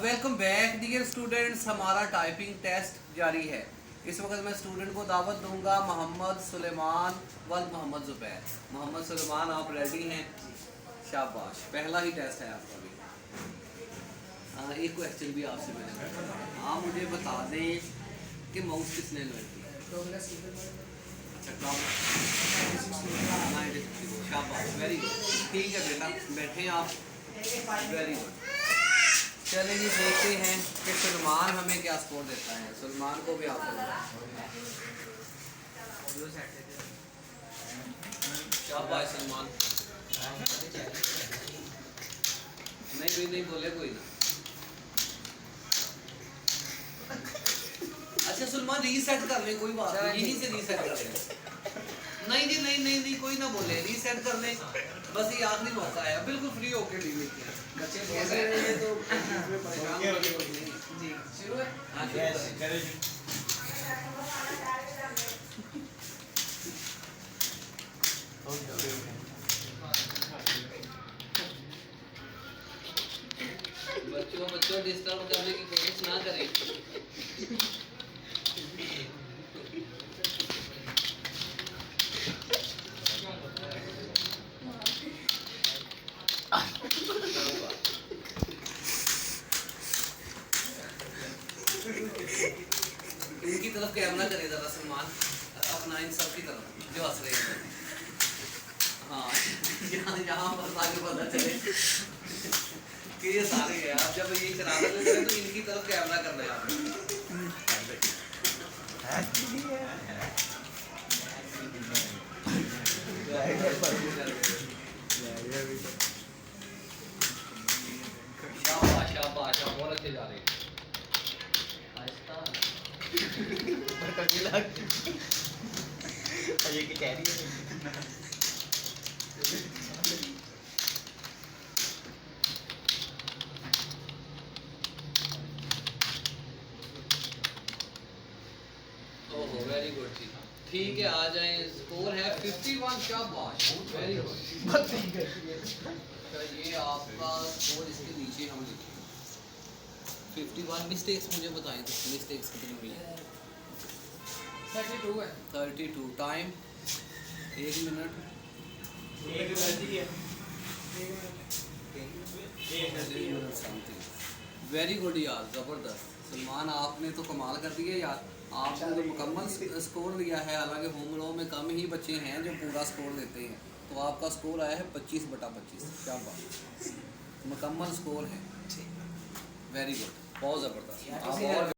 Welcome back dear students. हमारा typing test जारी है। इस वक्त मैं स्टूडेंट को दावत दूंगा मोहम्मद सुलेमान वल मोहम्मद ज़ुबैर। मोहम्मद सुलेमान, आप रेडी हैं? शाबाश, पहला ही टेस्ट है आपका भी। एक क्वेश्चन भी आपसे मैंने, आप मुझे बता दें कि माउस किसने इन्वेंट किया? अच्छा, शाबाश, वेरी गुड। ठीक है बेटा, बैठे आप। Very good. चलिए जी, देखते हैं कि सलमान हमें क्या स्कोर देता है। सलमान को भी आप शाबाश सलमान। नहीं भी नहीं बोले कोई ना। अच्छा सलमान, रीसेट कर ले, कोई बात नहीं, यहीं से रीसेट कर ले। नहीं जी, नहीं नहीं नहीं, कोई ना बोले, रीसेट कर ले, बस ये आखिरी मौका है, बिल्कुल फ्री होके लीव लेते हैं। बच्चे बहुत हैं तो परेशान जी। शुरू है? हाँ, शुरू करें। बच्चों डिस्टर्ब करने की कोशिश ना करें। इनकी तरफ कैमरा करे जरा सलमान, अपना इन सब की तरफ जो हंस रहे हैं। हाँ, यहाँ पर आगे पता चले कि ये सारे हैं। आप जब ये शरारत करें तो इनकी तरफ कैमरा करना है आपने। शाबाश शाबाश, बहुत अच्छे जा रहे हैं। ये क्या कह रही है? ओहो, वेरी गुड जी। ठीक है, आ जाएं। स्कोर है 51। शाबाश, वेरी गुड। ये आपका स्कोर, इसके नीचे हम लिखेंगे 51। मिस्टेक्स मुझे बताएं तो मिस्टेक्स कितनी हुई है? 32 है। 32। Time 1 minute. वेरी गुड यार, ज़बरदस्त। सलमान, आपने तो कमाल कर दिया यार। आपने तो मुकम्मल स्कोर दिया है। हालांकि होम लो में कम ही बच्चे हैं जो पूरा स्कोर देते हैं, तो आपका स्कोर आया है 25/25। शाबाश, मुकम्मल स्कोर है। वेरी गुड, बहुत ज़बरदस्त। आप और